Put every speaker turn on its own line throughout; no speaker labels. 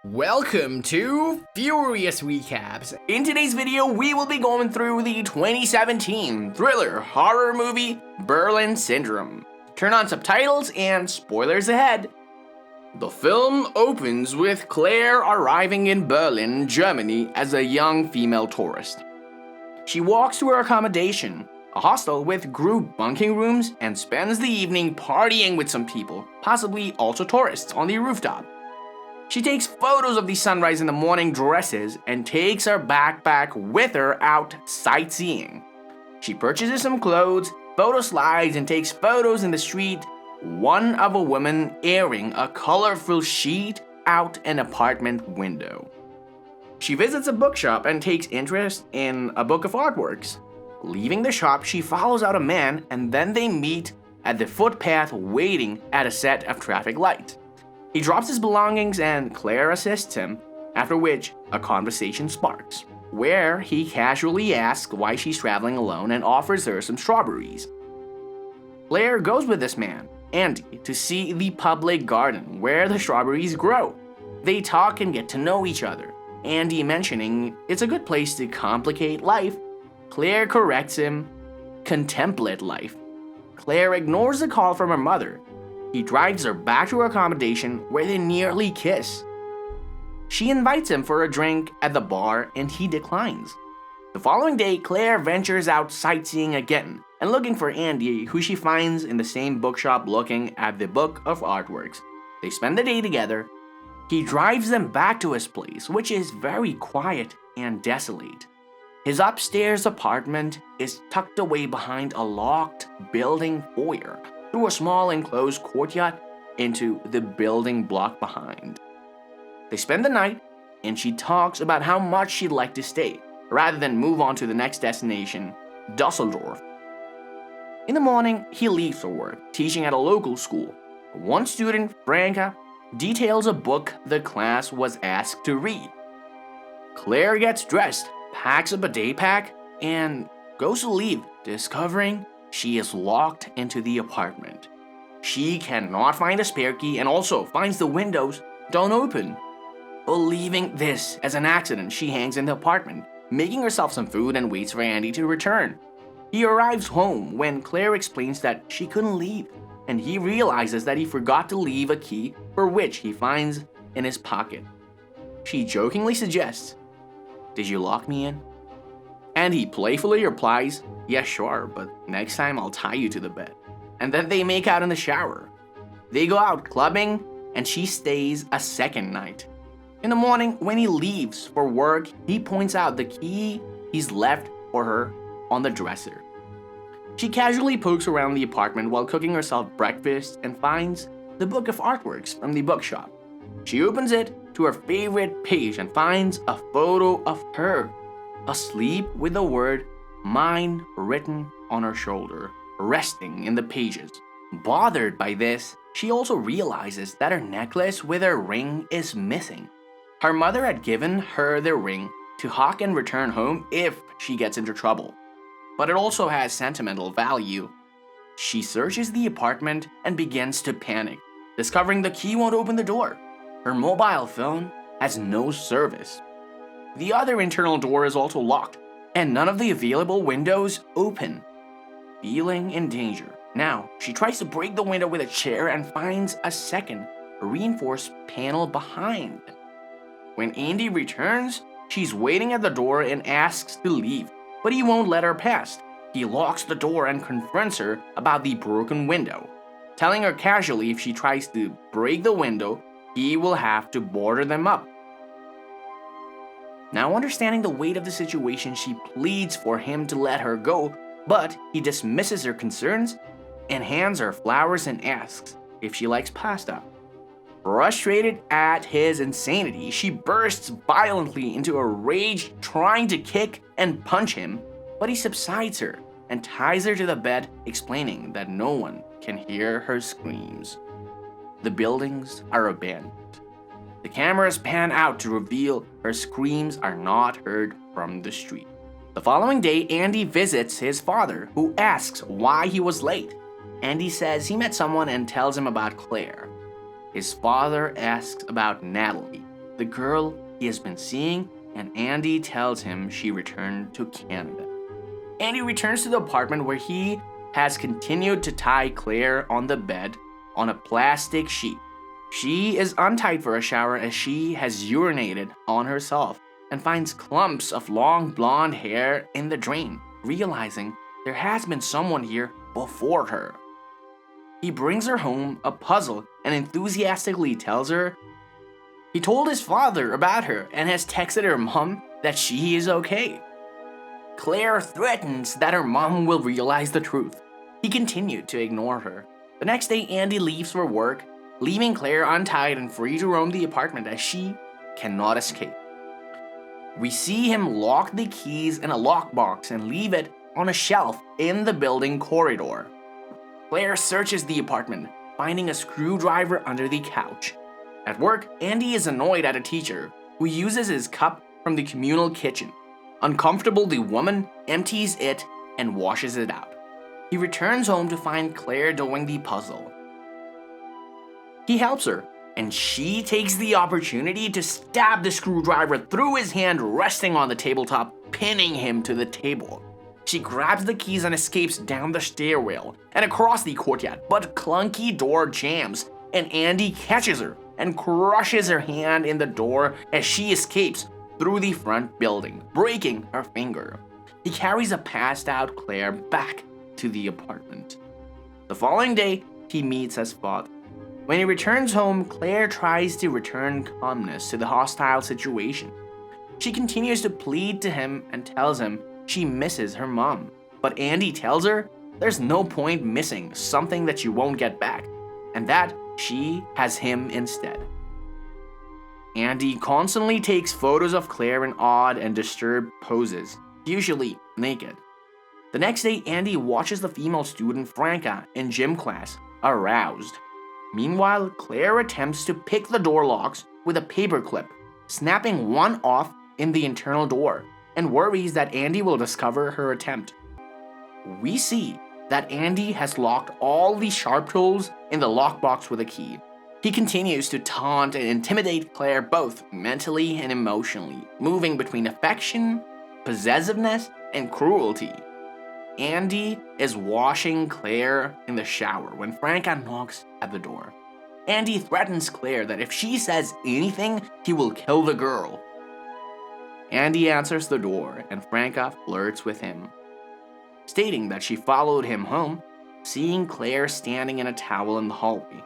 Welcome to Furious Recaps. In today's video, we will be going through the 2017 thriller horror movie Berlin Syndrome. Turn on subtitles and spoilers ahead. The film opens with Claire arriving in Berlin, Germany as a young female tourist. She walks to her accommodation, a hostel with group bunking rooms, and spends the evening partying with some people, possibly also tourists, on the rooftop. She takes photos of the sunrise in the morning dresses and takes her backpack with her out sightseeing. She purchases some clothes, photo slides, and takes photos in the street, one of a woman airing a colorful sheet out an apartment window. She visits a bookshop and takes interest in a book of artworks. Leaving the shop, she follows out a man and then they meet at the footpath waiting at a set of traffic lights. He drops his belongings and Claire assists him, after which a conversation sparks, where he casually asks why she's traveling alone and offers her some strawberries. Claire goes with this man, Andy, to see the public garden where the strawberries grow. They talk and get to know each other, Andy mentioning it's a good place to complicate life. Claire corrects him, contemplate life. Claire ignores the call from her mother. He drives her back to her accommodation where they nearly kiss. She invites him for a drink at the bar and he declines. The following day, Claire ventures out sightseeing again and looking for Andy, who she finds in the same bookshop looking at the book of artworks. They spend the day together. He drives them back to his place, which is very quiet and desolate. His upstairs apartment is tucked away behind a locked building foyer, through a small enclosed courtyard into the building block behind. They spend the night, and she talks about how much she'd like to stay, rather than move on to the next destination, Dusseldorf. In the morning, he leaves for work, teaching at a local school. One student, Franca, details a book the class was asked to read. Claire gets dressed, packs up a day pack, and goes to leave, discovering she is locked into the apartment. She cannot find a spare key and also finds the windows don't open. Believing this as an accident, she hangs in the apartment, making herself some food and waits for Andy to return. He arrives home when Claire explains that she couldn't leave, and he realizes that he forgot to leave a key for which he finds in his pocket. She jokingly suggests, "Did you lock me in?" And he playfully replies, "Yeah, sure, but next time I'll tie you to the bed." And then they make out in the shower. They go out clubbing, and she stays a second night. In the morning, when he leaves for work, he points out the key he's left for her on the dresser. She casually pokes around the apartment while cooking herself breakfast and finds the book of artworks from the bookshop. She opens it to her favorite page and finds a photo of her asleep with the word "mine" written on her shoulder, resting in the pages. Bothered by this, she also realizes that her necklace with her ring is missing. Her mother had given her the ring to hawk and return home if she gets into trouble, but it also has sentimental value. She searches the apartment and begins to panic, discovering the key won't open the door. Her mobile phone has no service. The other internal door is also locked, and none of the available windows open. Feeling in danger, now she tries to break the window with a chair and finds a second, reinforced panel behind. When Andy returns, she's waiting at the door and asks to leave, but he won't let her pass. He locks the door and confronts her about the broken window, telling her casually if she tries to break the window, he will have to board them up. Now, understanding the weight of the situation, she pleads for him to let her go, but he dismisses her concerns and hands her flowers and asks if she likes pasta. Frustrated at his insanity, she bursts violently into a rage, trying to kick and punch him, but he subsides her and ties her to the bed, explaining that no one can hear her screams. The buildings are abandoned. The cameras pan out to reveal her screams are not heard from the street. The following day, Andy visits his father, who asks why he was late. Andy says he met someone and tells him about Claire. His father asks about Natalie, the girl he has been seeing, and Andy tells him she returned to Canada. Andy returns to the apartment where he has continued to tie Claire on the bed on a plastic sheet. She is untied for a shower as she has urinated on herself and finds clumps of long blonde hair in the drain, realizing there has been someone here before her. He brings her home a puzzle and enthusiastically tells her he told his father about her and has texted her mom that she is okay. Claire threatens that her mom will realize the truth. He continued to ignore her. The next day, Andy leaves for work, leaving Claire untied and free to roam the apartment as she cannot escape. We see him lock the keys in a lockbox and leave it on a shelf in the building corridor. Claire searches the apartment, finding a screwdriver under the couch. At work, Andy is annoyed at a teacher who uses his cup from the communal kitchen. Uncomfortable, the woman empties it and washes it out. He returns home to find Claire doing the puzzle. He helps her, and she takes the opportunity to stab the screwdriver through his hand resting on the tabletop, pinning him to the table. She grabs the keys and escapes down the stairwell and across the courtyard, but clunky door jams, and Andy catches her and crushes her hand in the door as she escapes through the front building, breaking her finger. He carries a passed out Claire back to the apartment. The following day, he meets his father. When he returns home, Claire tries to return calmness to the hostile situation. She continues to plead to him and tells him she misses her mom. But Andy tells her there's no point missing something that you won't get back, and that she has him instead. Andy constantly takes photos of Claire in odd and disturbed poses, usually naked. The next day, Andy watches the female student Franca in gym class, aroused. Meanwhile, Claire attempts to pick the door locks with a paperclip, snapping one off in the internal door, and worries that Andy will discover her attempt. We see that Andy has locked all the sharp tools in the lockbox with a key. He continues to taunt and intimidate Claire both mentally and emotionally, moving between affection, possessiveness, and cruelty. Andy is washing Claire in the shower when Franca knocks at the door. Andy threatens Claire that if she says anything, he will kill the girl. Andy answers the door and Franca flirts with him, stating that she followed him home, seeing Claire standing in a towel in the hallway.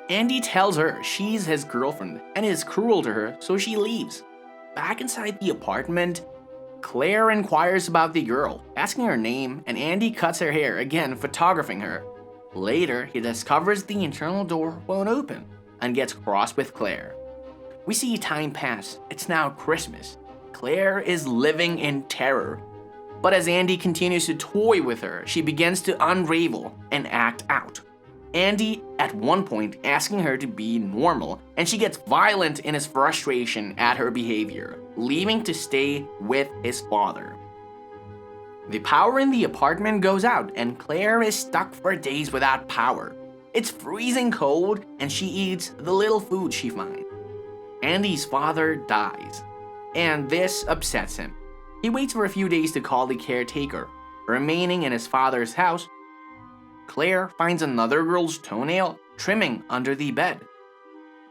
Andy tells her she's his girlfriend and is cruel to her, so she leaves. Back inside the apartment, Claire inquires about the girl, asking her name, and Andy cuts her hair, again photographing her. Later, he discovers the internal door won't open and gets cross with Claire. We see time pass. It's now Christmas. Claire is living in terror. But as Andy continues to toy with her, she begins to unravel and act out. Andy, at one point, asking her to be normal, and she gets violent in his frustration at her behavior, leaving to stay with his father. The power in the apartment goes out, and Claire is stuck for days without power. It's freezing cold, and she eats the little food she finds. Andy's father dies, and this upsets him. He waits for a few days to call the caretaker. Remaining in his father's house, Claire finds another girl's toenail trimming under the bed.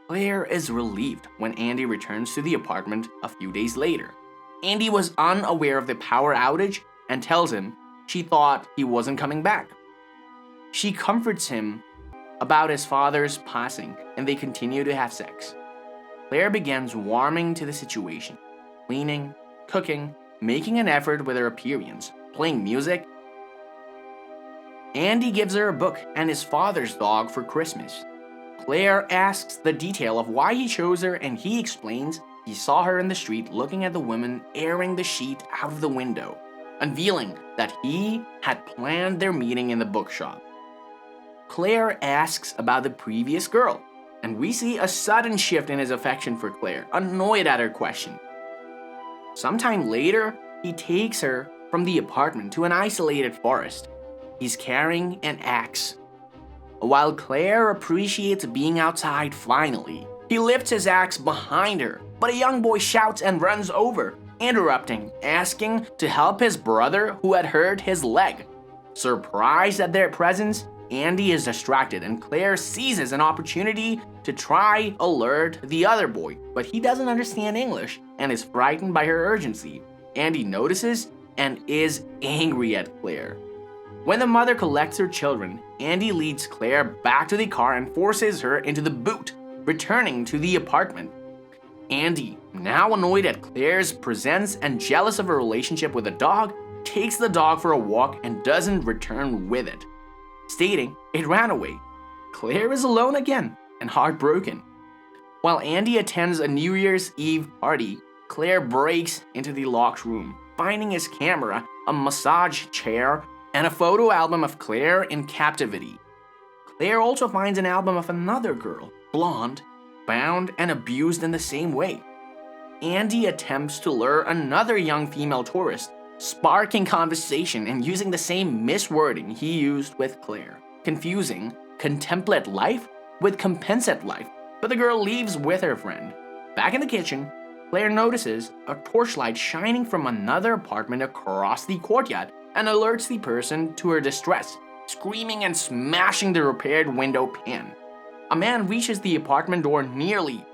Claire is relieved when Andy returns to the apartment a few days later. Andy was unaware of the power outage and tells him she thought he wasn't coming back. She comforts him about his father's passing, and they continue to have sex. Claire begins warming to the situation, cleaning, cooking, making an effort with her appearance, playing music. Andy gives her a book and his father's dog for Christmas. Claire asks the detail of why he chose her, and he explains he saw her in the street looking at the women airing the sheet out of the window, unveiling that he had planned their meeting in the bookshop. Claire asks about the previous girl, and we see a sudden shift in his affection for Claire, annoyed at her question. Sometime later, he takes her from the apartment to an isolated forest. He's carrying an axe. While Claire appreciates being outside finally, He lifts his axe behind her, but a young boy shouts and runs over, interrupting, asking to help his brother who had hurt his leg. Surprised at their presence, Andy is distracted and Claire seizes an opportunity to try alert the other boy, but he doesn't understand English and is frightened by her urgency. Andy notices and is angry at Claire. When the mother collects her children, Andy leads Claire back to the car and forces her into the boot, returning to the apartment. Andy, now annoyed at Claire's presence and jealous of her relationship with the dog, takes the dog for a walk and doesn't return with it, stating it ran away. Claire is alone again and heartbroken. While Andy attends a New Year's Eve party, Claire breaks into the locked room, finding his camera, a massage chair, and a photo album of Claire in captivity. Claire also finds an album of another girl, blonde, bound and abused in the same way. Andy attempts to lure another young female tourist, sparking conversation and using the same miswording he used with Claire, confusing contemplate life with compensate life, but the girl leaves with her friend. Back in the kitchen, Claire notices a torchlight shining from another apartment across the courtyard and alerts the person to her distress, screaming and smashing the repaired window pane. A man reaches the apartment door, nearly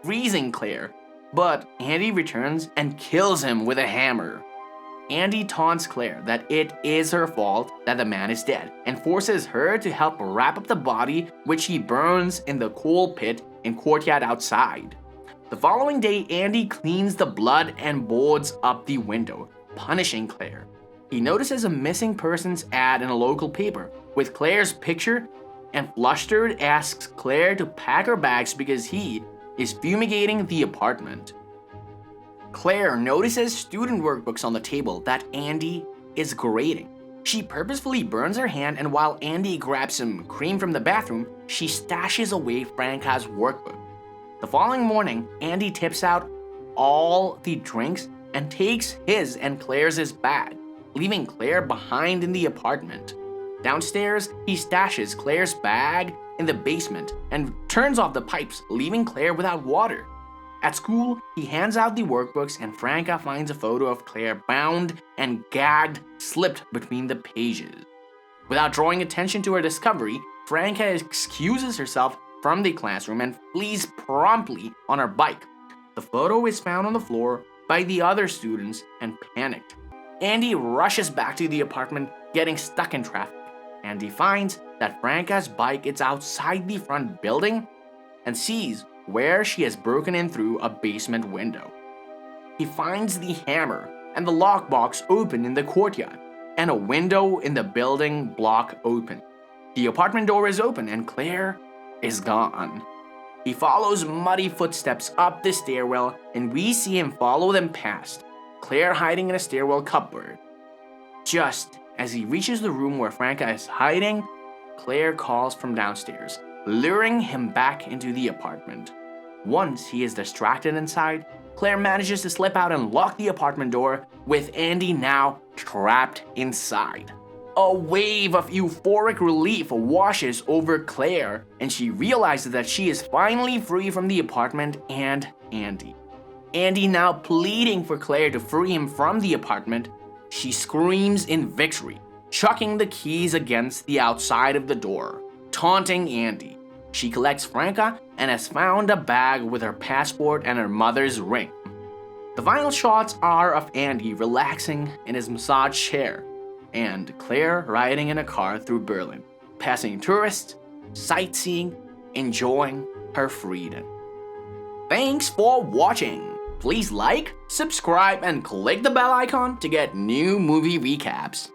freezing Claire, but Andy returns and kills him with a hammer. Andy taunts Claire that it is her fault that the man is dead and forces her to help wrap up the body, which he burns in the coal pit in courtyard outside. The following day, Andy cleans the blood and boards up the window, punishing Claire. He notices a missing persons ad in a local paper with Claire's picture and flustered asks Claire to pack her bags because he is fumigating the apartment. Claire notices student workbooks on the table that Andy is grading. She purposefully burns her hand, and while Andy grabs some cream from the bathroom, she stashes away Franca's workbook. The following morning, Andy tips out all the drinks and takes his and Claire's bag, leaving Claire behind in the apartment. Downstairs, he stashes Claire's bag in the basement and turns off the pipes, leaving Claire without water. At school, he hands out the workbooks and Franca finds a photo of Claire bound and gagged slipped between the pages. Without drawing attention to her discovery, Franca excuses herself from the classroom and flees promptly on her bike. The photo is found on the floor by the other students and panicked. Andy rushes back to the apartment, getting stuck in traffic. Andy finds that Franca's bike is outside the front building and sees where she has broken in through a basement window. He finds the hammer and the lockbox open in the courtyard, and a window in the building block open. The apartment door is open and Claire is gone. He follows muddy footsteps up the stairwell and we see him follow them past, Claire hiding in a stairwell cupboard. Just as he reaches the room where Franca is hiding, Claire calls from downstairs, luring him back into the apartment. Once he is distracted inside, Claire manages to slip out and lock the apartment door, with Andy now trapped inside. A wave of euphoric relief washes over Claire, and she realizes that she is finally free from the apartment and Andy. Andy now pleading for Claire to free him from the apartment, she screams in victory, chucking the keys against the outside of the door, taunting Andy. She collects Franca and has found a bag with her passport and her mother's ring. The final shots are of Andy relaxing in his massage chair and Claire riding in a car through Berlin, passing tourists, sightseeing, enjoying her freedom. Thanks for watching. Please like, subscribe, and click the bell icon to get new movie recaps.